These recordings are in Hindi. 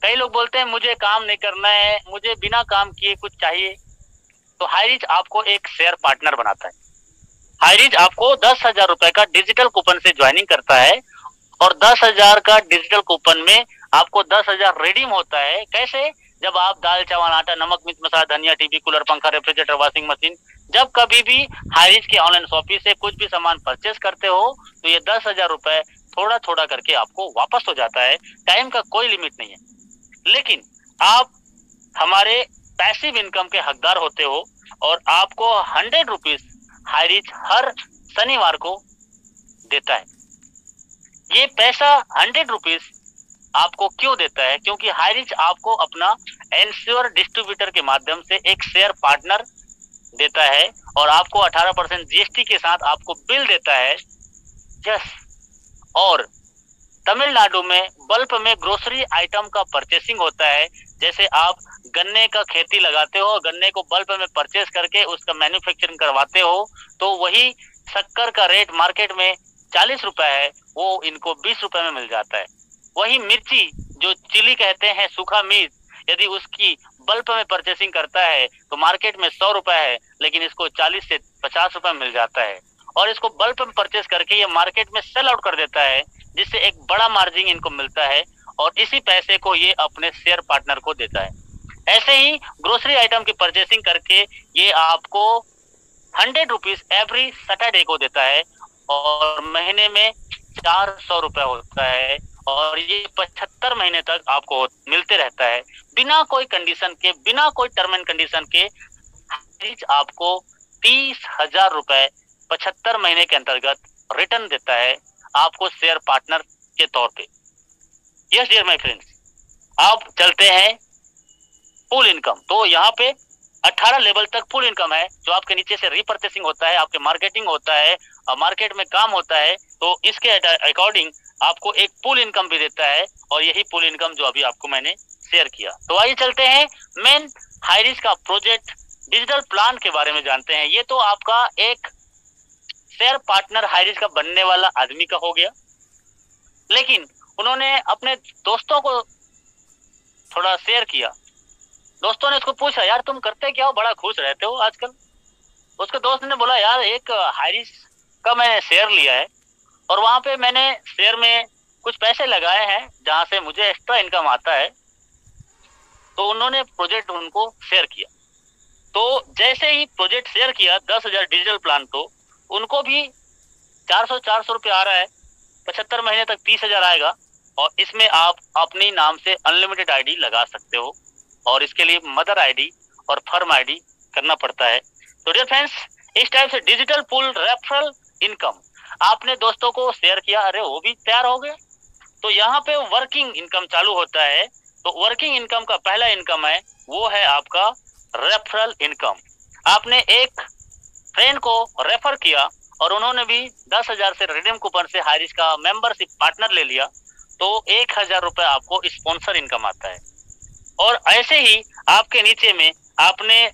कई लोग बोलते हैं मुझे काम नहीं करना है, मुझे बिना काम किए कुछ चाहिए। तो हाईरीच आपको एक शेयर पार्टनर बनाता है। हाईरीच आपको 10,000 रुपए का डिजिटल कूपन से ज्वाइनिंग करता है और 10,000 का डिजिटल कूपन में आपको 10,000 रिडीम होता है। कैसे? जब आप दाल चावल आटा नमक मिर्च मसाला धनिया टीवी कूलर पंखा रेफ्रिजरेटर वॉशिंग मशीन जब कभी भी हाईरीच के ऑनलाइन शॉपिंग से कुछ भी सामान परचेस करते हो तो ये 10,000 रुपए थोड़ा थोड़ा करके आपको वापस हो जाता है। टाइम का कोई लिमिट नहीं है, लेकिन आप हमारे पैसिव इनकम के हकदार होते हो और आपको 100 रुपीज हाईरीच हर शनिवार को देता है। ये पैसा 100 रुपीज आपको क्यों देता है? क्योंकि हाईरीच आपको अपना एंश्योर डिस्ट्रीब्यूटर के माध्यम से एक शेयर पार्टनर देता है और आपको 18% जीएसटी के साथ आपको बिल देता है। यस, और तमिलनाडु में बल्क में ग्रोसरी आइटम का परचेसिंग होता है। जैसे आप गन्ने का खेती लगाते हो, गन्ने को बल्क में परचेस करके उसका मैन्युफैक्चरिंग करवाते हो, तो वही शक्कर का रेट मार्केट में 40 रुपए है, वो इनको 20 रुपए में मिल जाता है। वही मिर्ची जो चिली कहते हैं, सूखा मिर्च, यदि उसकी बल्क में परचेसिंग करता है तो मार्केट में 100 रुपए है, लेकिन इसको 40 से 50 रुपए मिल जाता है और इसको बल्क में परचेस करके ये मार्केट में सेल आउट कर देता है, जिससे एक बड़ा मार्जिन इनको मिलता है और इसी पैसे को ये अपने शेयर पार्टनर को देता है। ऐसे ही ग्रोसरी आइटम की परचेसिंग करके ये आपको 100 रुपीज एवरी सैटरडे को देता है और महीने में 400 रुपए होता है और ये 75 महीने तक आपको मिलते रहता है बिना कोई कंडीशन के, बिना कोई टर्म एंड कंडीशन के। आपको 30,000 रुपए 75 महीने के अंतर्गत रिटर्न देता है आपको शेयर पार्टनर के तौर पे। यस डियर माय फ्रेंड्स, आप चलते हैं फुल इनकम। तो यहाँ पे 18 लेवल तक फुल इनकम है, जो आपके नीचे से रीपरचेसिंग होता है, आपके मार्केटिंग होता है, मार्केट में काम होता है, तो इसके अकॉर्डिंग आपको एक फुल इनकम भी देता है और यही फुल इनकम जो अभी आपको मैंने शेयर किया। तो आइए चलते हैं मेन हाईरीच का प्रोजेक्ट डिजिटल प्लान के बारे में जानते हैं। ये तो आपका एक शेयर पार्टनर हाईरीच का बनने वाला आदमी का हो गया, लेकिन उन्होंने अपने दोस्तों को थोड़ा शेयर किया। दोस्तों ने उसको पूछा, यार तुम करते क्या हो, बड़ा खुश रहते हो आजकल। उसके दोस्त ने बोला, यार एक हाईरीच का मैंने शेयर लिया है और वहां पे मैंने शेयर में कुछ पैसे लगाए हैं जहां से मुझे एक्स्ट्रा इनकम आता है। तो उन्होंने प्रोजेक्ट उनको शेयर किया। तो जैसे ही प्रोजेक्ट शेयर किया 10,000 डिजिटल प्लान, तो उनको भी 400 रुपये आ रहा है, 75 महीने तक 30,000 आएगा और इसमें आप अपनी नाम से अनलिमिटेड आईडी लगा सकते हो और इसके लिए मदर आईडी और फर्म आईडी करना पड़ता है। तो डियर फ्रेंड्स, इस टाइप से डिजिटल पूल रेफरल इनकम आपने दोस्तों को शेयर किया, अरे वो भी तैयार हो गए। तो यहाँ पे वर्किंग इनकम चालू होता है। तो वर्किंग इनकम का पहला इनकम है वो है आपका रेफरल इनकम। आपने एक फ्रेंड को रेफर किया और उन्होंने भी 10,000 से रिडीम कूपन से हाईरीच का मेंबरशिप पार्टनर ले लिया, तो 1,000 रुपए आपको स्पॉन्सर इनकम आता है। और ऐसे ही आपके नीचे में आपने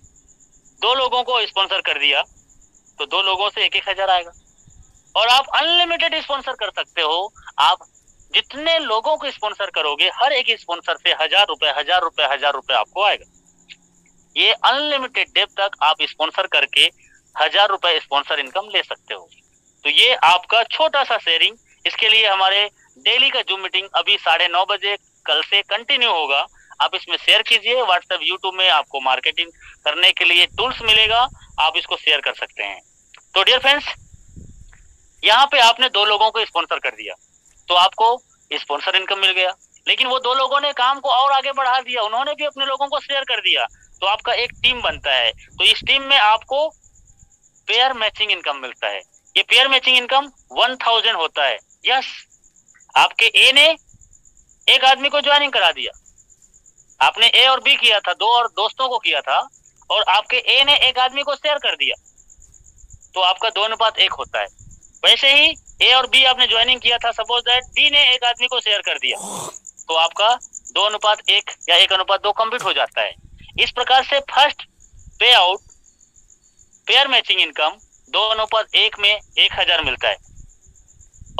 2 लोगों को स्पॉन्सर कर दिया, तो 2 लोगों से 1,000 आएगा और आप अनलिमिटेड स्पॉन्सर कर सकते हो। आप जितने लोगों को स्पॉन्सर करोगे, हर एक स्पॉन्सर से 1,000 रुपए 1,000 रुपए 1,000 रुपए आपको आएगा। ये अनलिमिटेड डेप तक आप स्पॉन्सर करके 1,000 रुपए स्पॉन्सर इनकम ले सकते हो। तो ये आपका छोटा सा शेयरिंग। इसके लिए हमारे डेली का जूम मीटिंग अभी 9:30 बजे कल से कंटिन्यू होगा। आप इसमें शेयर कीजिए। व्हाट्सएप यूट्यूब में आपको मार्केटिंग करने के लिए टूल्स मिलेगा, आप इसको शेयर कर सकते हैं। तो डियर फ्रेंड्स, यहाँ पे आपने 2 लोगों को स्पॉन्सर कर दिया तो आपको स्पॉन्सर इनकम मिल गया, लेकिन वो 2 लोगों ने काम को और आगे बढ़ा दिया, उन्होंने भी अपने लोगों को शेयर कर दिया, तो आपका एक टीम बनता है। तो इस टीम में आपको पेयर मैचिंग इनकम मिलता है। ये पेयर मैचिंग इनकम 1000 होता है। यस, आपके ए ने एक आदमी को ज्वाइनिंग करा दिया, आपने ए और बी किया था, 2 और दोस्तों को किया था और आपके ए ने एक आदमी को शेयर कर दिया, तो आपका 2:1 होता है। वैसे ही ए और बी आपने ज्वाइनिंग किया था, सपोज दैट बी ने एक आदमी को शेयर कर दिया, तो आपका 2:1 या 1:2 कंप्लीट हो जाता है। इस प्रकार से फर्स्ट पे आउट पेयर मैचिंग इनकम 2:1 में 1,000 मिलता है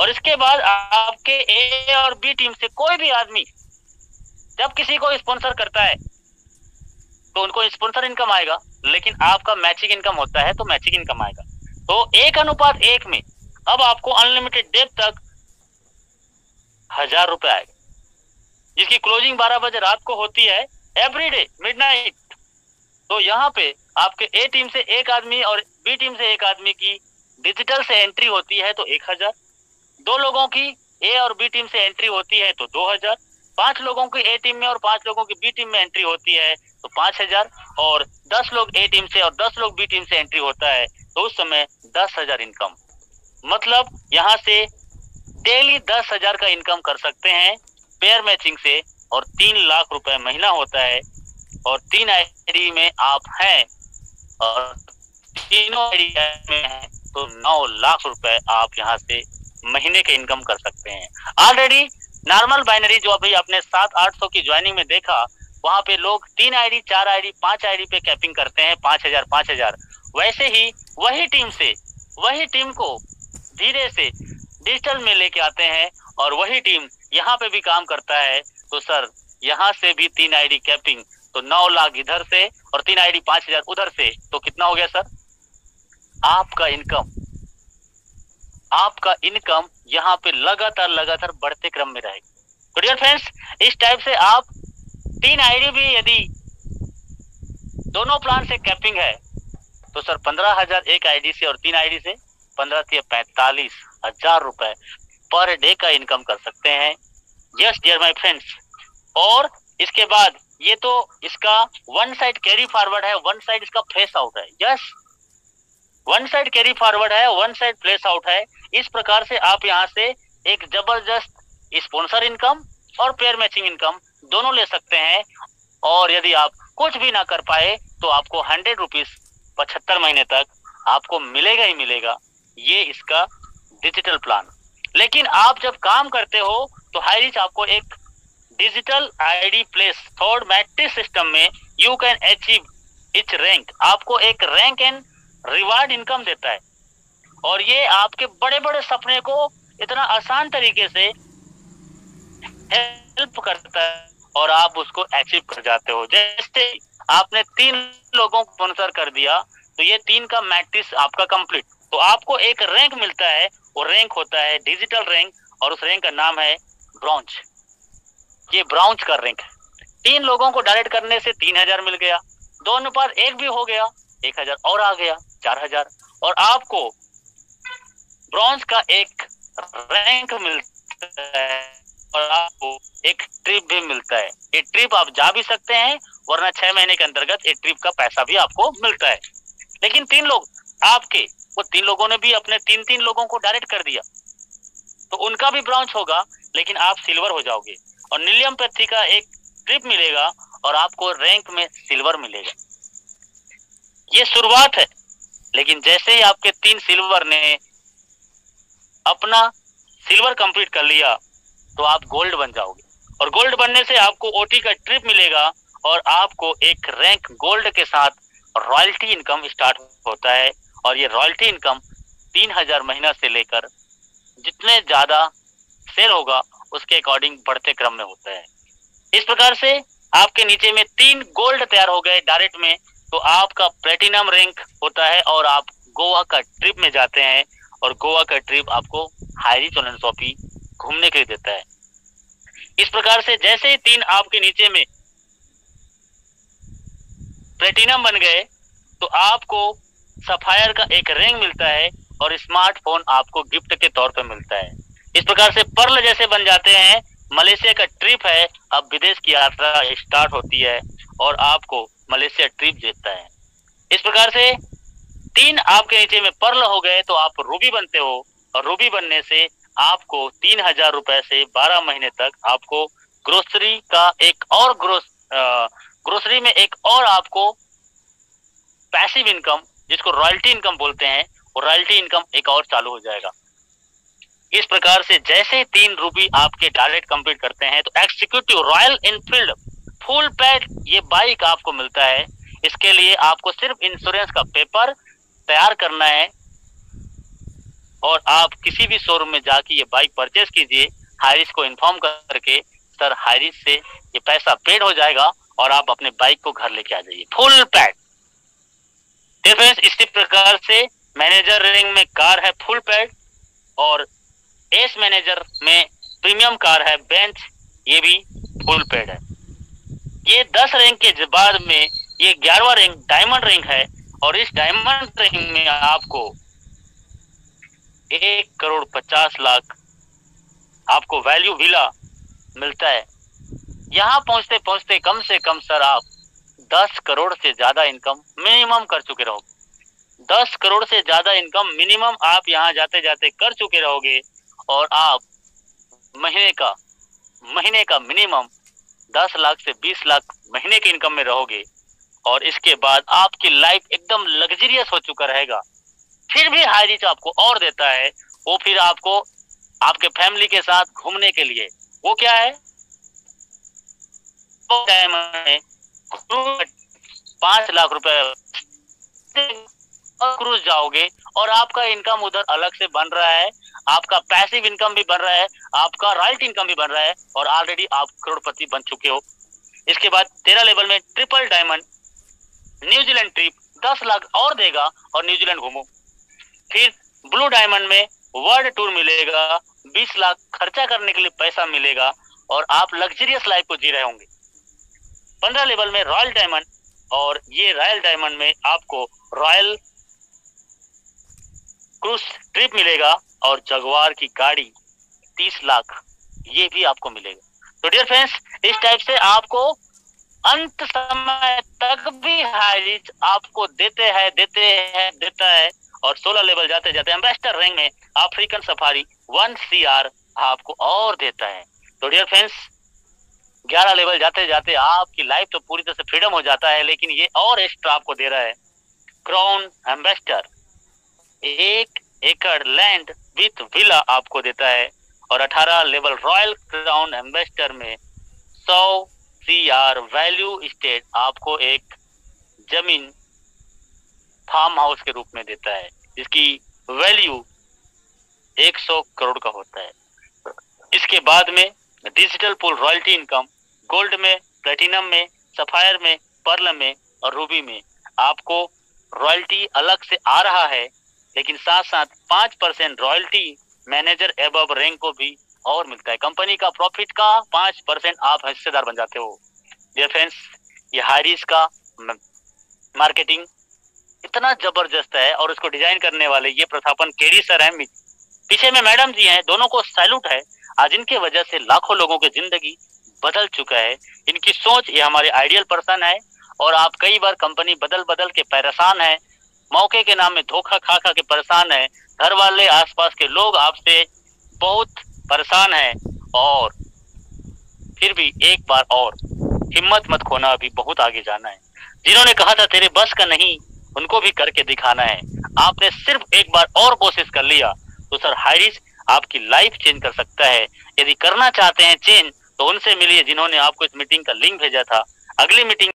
और इसके बाद आपके ए और बी टीम से कोई भी आदमी जब किसी को स्पॉन्सर करता है तो उनको स्पॉन्सर इनकम आएगा, लेकिन आपका मैचिंग इनकम होता है तो मैचिंग इनकम आएगा। तो 1:1 में अब आपको अनलिमिटेड डेट तक 1000 रुपए आएगा, जिसकी क्लोजिंग 12 बजे रात को होती है एवरीडे मिडनाइट। तो यहाँ पे आपके ए टीम से एक आदमी और बी टीम से एक आदमी की डिजिटल से एंट्री होती है तो 1000, 2 लोगों की ए और बी टीम से एंट्री होती है तो 2000, 5 लोगों की ए टीम में और 5 लोगों की बी टीम में एंट्री होती है तो 5000, और 10 लोग ए टीम से और 10 लोग बी टीम से एंट्री होता है तो उस समय 10,000 इनकम। मतलब यहाँ से डेली 10,000 का इनकम कर सकते हैं पेयर मैचिंग से, और 3 लाख रुपए महीना होता है। और 3 आईडी में आप हैं और तीनों आईडी में हैं तो 9 लाख रुपए आप यहाँ से महीने के इनकम कर सकते हैं। ऑलरेडी नॉर्मल बाइनरी जो अभी आपने 700-800 की ज्वाइनिंग में देखा, वहां पे लोग 3 आईडी 4 आईडी 5 आईडी पे कैपिंग करते हैं 5,000। वैसे ही वही टीम को धीरे से डिजिटल में लेके आते हैं और वही टीम यहाँ पे भी काम करता है। तो सर यहाँ से भी 3 आईडी कैपिंग तो 9 लाख इधर से और 3 आईडी 5,000 उधर से, तो कितना हो गया सर? आपका इनकम यहाँ पे लगातार बढ़ते क्रम में रहेगा। तो डियर फ्रेंड्स, इस टाइप से आप 3 आईडी भी यदि दोनों प्लान से कैपिंग है तो सर 15,000 एक आईडी से और 3 आईडी से 15,45,000 रुपए पर डे का इनकम कर सकते हैं। Yes dear my friends. और इसके बाद ये तो इसका वन साइड कैरी फॉरवर्ड है, वन साइड इसका फेस आउट है। Yes, one side carry forward है, वन साइड प्लेस आउट है। इस प्रकार से आप यहाँ से एक जबरदस्त स्पॉन्सर इनकम और पेयर मैचिंग इनकम दोनों ले सकते हैं। और यदि आप कुछ भी ना कर पाए तो आपको 100 रुपीज 75 महीने तक आपको मिलेगा ही मिलेगा, ये इसका डिजिटल प्लान। लेकिन आप जब काम करते हो तो हाईरिच आपको एक digital ID place third matrix system में you can achieve each rank, आपको एक रैंक एंड रिवार्ड इनकम देता है। और ये आपके बड़े बड़े सपने को इतना आसान तरीके से हेल्प करता है और आप उसको अचीव कर जाते हो। जैसे आपने 3 लोगों को स्पॉन्सर कर दिया तो ये 3 का मैट्रिक्स आपका कंप्लीट, तो आपको एक रैंक मिलता है। वो रैंक होता है डिजिटल रैंक और उस रैंक का नाम है ब्रॉन्ज। ये ब्रॉन्ज का रैंक है। 3 लोगों को डायरेक्ट करने से 3,000 मिल गया, 2:1 भी हो गया, 1,000 और आ गया, 4,000। और आपको ब्रॉन्ज का एक रैंक मिलता है और आपको एक ट्रिप भी मिलता है। ये ट्रिप आप जा भी सकते हैं, वरना 6 महीने के अंतर्गत एक ट्रिप का पैसा भी आपको मिलता है। लेकिन 3 लोग आपके, वो 3 लोगों ने भी अपने 3-3 लोगों को डायरेक्ट कर दिया तो उनका भी ब्रॉन्ज होगा, लेकिन आप सिल्वर हो जाओगे और नीलियम पैथी का एक ट्रिप मिलेगा और आपको रैंक में सिल्वर मिलेगा। ये शुरुआत है, लेकिन जैसे ही आपके 3 सिल्वर ने अपना सिल्वर कंप्लीट कर लिया तो आप गोल्ड बन जाओगे और गोल्ड बनने से आपको ओटी का ट्रिप मिलेगा और आपको एक रैंक गोल्ड के साथ रॉयल्टी इनकम स्टार्ट होता है। और ये रॉयल्टी इनकम 3,000 महीना से लेकर जितने ज्यादा सेल होगा उसके अकॉर्डिंग बढ़ते क्रम में होता है। इस प्रकार से आपके नीचे में 3 गोल्ड तैयार हो गए डायरेक्ट में, तो आपका प्लेटिनम रैंक होता है और आप गोवा का ट्रिप में जाते हैं और गोवा का ट्रिप आपको हाईरिच ऑनलाइन शॉपिंग घूमने के लिए देता है। इस प्रकार से जैसे ही 3 आपके नीचे में प्लेटिनम बन गए तो आपको सफायर का एक रैंक मिलता है और स्मार्टफोन आपको गिफ्ट के तौर पर मिलता है। इस प्रकार से पर्ल जैसे बन जाते हैं। मलेशिया का ट्रिप है, अब विदेश की यात्रा स्टार्ट होती है और आपको मलेशिया ट्रिप देता है। इस प्रकार से 3 आपके नीचे में पर्ल हो गए तो आप रूबी बनते हो और रूबी बनने से आपको 3,000 रुपए से 12 महीने तक आपको ग्रोसरी का एक और ग्रोसरी में एक और आपको पैसिव इनकम, जिसको रॉयल्टी इनकम बोलते हैं, वो रॉयल्टी इनकम एक और चालू हो जाएगा। इस प्रकार से जैसे 3 रूबी आपके डायरेक्ट कंप्लीट करते हैं तो executive royal Enfield full pad ये बाइक आपको मिलता है। इसके लिए आपको सिर्फ इंश्योरेंस का पेपर तैयार करना है और आप किसी भी शोरूम में जाके ये बाइक परचेस कीजिए। हाइरिश को इन्फॉर्म करके सर हाईरिच से ये पैसा पेड हो जाएगा और आप अपने बाइक को घर लेके आ जाइए फुल पैड। फ्रेंड्स इसी प्रकार से मैनेजर रैंक में कार है फुल पैड, और एस मैनेजर में प्रीमियम कार है बेंच, ये भी फुल पैड है। ये 10 रैंक के बाद में ये 11वां रैंक डायमंड रैंक है, और इस डायमंड रैंक में आपको 1,50,00,000 आपको वैल्यू विला मिलता है। यहाँ पहुंचते पहुंचते कम से कम सर आप 10 करोड़ से ज्यादा इनकम मिनिमम कर चुके रहोगे। 10 करोड़ से ज्यादा इनकम मिनिमम आप यहाँ जाते जाते कर चुके रहोगे, और आप महीने का मिनिमम 10 लाख से 20 लाख महीने की इनकम में रहोगे, और इसके बाद आपकी लाइफ एकदम लग्जरियस हो चुका रहेगा। फिर भी हाईरिच आपको और देता है, वो फिर आपको आपके फैमिली के साथ घूमने के लिए, वो क्या है 5 लाख रुपए क्रूज जाओगे, और आपका इनकम उधर अलग से बन रहा है, आपका पैसिव इनकम भी बन रहा है, आपका रॉयल्टी इनकम भी बन रहा है, और ऑलरेडी आप करोड़पति बन चुके हो। इसके बाद 13 लेवल में triple diamond New Zealand trip 10 lakh और देगा, और न्यूजीलैंड घूमो। फिर ब्लू डायमंड में वर्ल्ड टूर मिलेगा, 20 लाख खर्चा करने के लिए पैसा मिलेगा, और आप लग्जरियस लाइफ को जी रहे होंगे। 15 लेवल में रॉयल डायमंड, और ये रॉयल डायमंड में आपको रॉयल क्रूज ट्रिप मिलेगा, और जगुआर की गाड़ी 30 लाख ये भी आपको मिलेगा। तो डियर फ्रेंड्स इस टाइप से आपको अंत समय तक भी हाईरिच आपको देता है, और 16 लेवल जाते जाते एम्बेसडर रैंक में अफ्रीकन सफारी 1 CR आपको और देता है। तो डियर फ्रेंड्स 11 लेवल जाते जाते आपकी लाइफ तो पूरी तरह से फ्रीडम हो जाता है, लेकिन ये और एक्स्ट्रा आपको दे रहा है। क्राउन एम्बेसडर 1 एकड़ लैंड विथ विला आपको देता है, और 18 लेवल रॉयल क्राउन एम्बेसडर में 100 CR वैल्यू स्टेट आपको एक जमीन फार्म हाउस के रूप में देता है, जिसकी वैल्यू 100 करोड़ का होता है। इसके बाद में digital pool royalty income gold में, प्लेटिनम में, सफायर में, पर्ल में और रूबी में आपको रॉयल्टी अलग से आ रहा है, लेकिन साथ साथ 5% रॉयल्टी मैनेजर एबव रैंक को भी और मिलता है। कंपनी का प्रॉफिट का 5% आप हिस्सेदार बन जाते हो। डियर फ्रेंड्स ये हाईरिच का मार्केटिंग इतना जबरदस्त है, और उसको डिजाइन करने वाले ये प्रस्थापन केडी सर हैं, पीछे में मैडम जी हैं, दोनों को सैल्यूट है। आज इनके वजह से लाखों लोगों की जिंदगी बदल चुका है। इनकी सोच, ये हमारे आइडियल पर्सन है, और आप कई बार कंपनी बदल बदल के परेशान है, मौके के नाम में धोखा खा खा के परेशान है, घर वाले आसपास के लोग आपसे बहुत परेशान है, और फिर भी एक बार और हिम्मत मत खोना, अभी बहुत आगे जाना है। जिन्होंने कहा था तेरे बस का नहीं, उनको भी करके दिखाना है। आपने सिर्फ एक बार और कोशिश कर लिया तो सर हाईरिच आपकी लाइफ चेंज कर सकता है। यदि करना चाहते हैं चेंज तो उनसे मिलिए जिन्होंने आपको इस मीटिंग का लिंक भेजा था। अगली मीटिंग